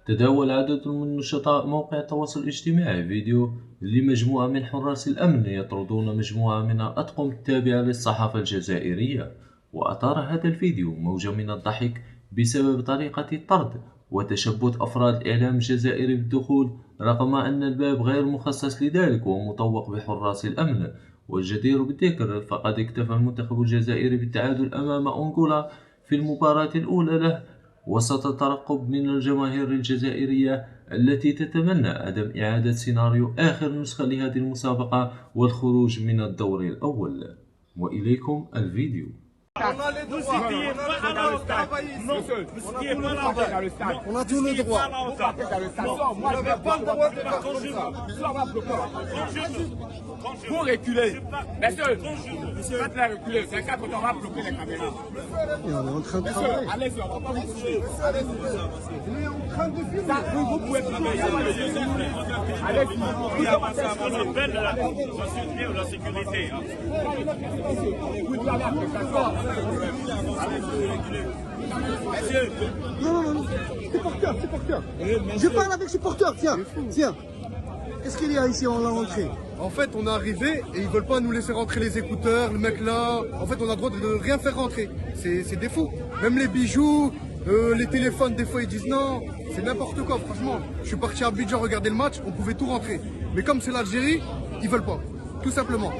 تداول عدد من نشطاء موقع التواصل الاجتماعي فيديو لمجموعة من حراس الأمن يطردون مجموعة من الأطقم التابعة للصحافة الجزائرية، وأثار هذا الفيديو موجة من الضحك بسبب طريقة الطرد وتشبث أفراد الإعلام الجزائري بالدخول، رغم أن الباب غير مخصص لذلك ومطوق بحراس الأمن. والجدير بالذكر فقد اكتفى المنتخب الجزائري بالتعادل أمام أنغولا في المباراة الأولى له، وسط الترقب من الجماهير الجزائرية التي تتمنى عدم إعادة سيناريو آخر نسخة لهذه المسابقة والخروج من الدور الأول. وإليكم الفيديو. On a les droits. On a tous les droits. Vous n'avez pas le droit de faire comme ça. Vous reculez. Monsieur, faites-la reculer. C'est quand on va bloquer les caméras. Et on est en train de Monsieur, travailler. allez-y, on va pas vous toucher. Il est en train de filmer. Ça, vous pouvez travailler. Allez-y. On appelle la sécurité. Vous doivez aller après ça. Non. Supporter. Je parle avec supporter, tiens. Qu'est-ce qu'il y a ici? On l'a rentré. En fait, on est arrivé et ils veulent pas nous laisser rentrer les écouteurs, le mec là. En fait, on a le droit de rien faire rentrer. C'est des fous. Même les bijoux, les téléphones, des fois ils disent non. C'est n'importe quoi, franchement. Je suis parti à Abidjan regarder le match, on pouvait tout rentrer. Mais comme c'est l'Algérie, ils veulent pas. Tout simplement.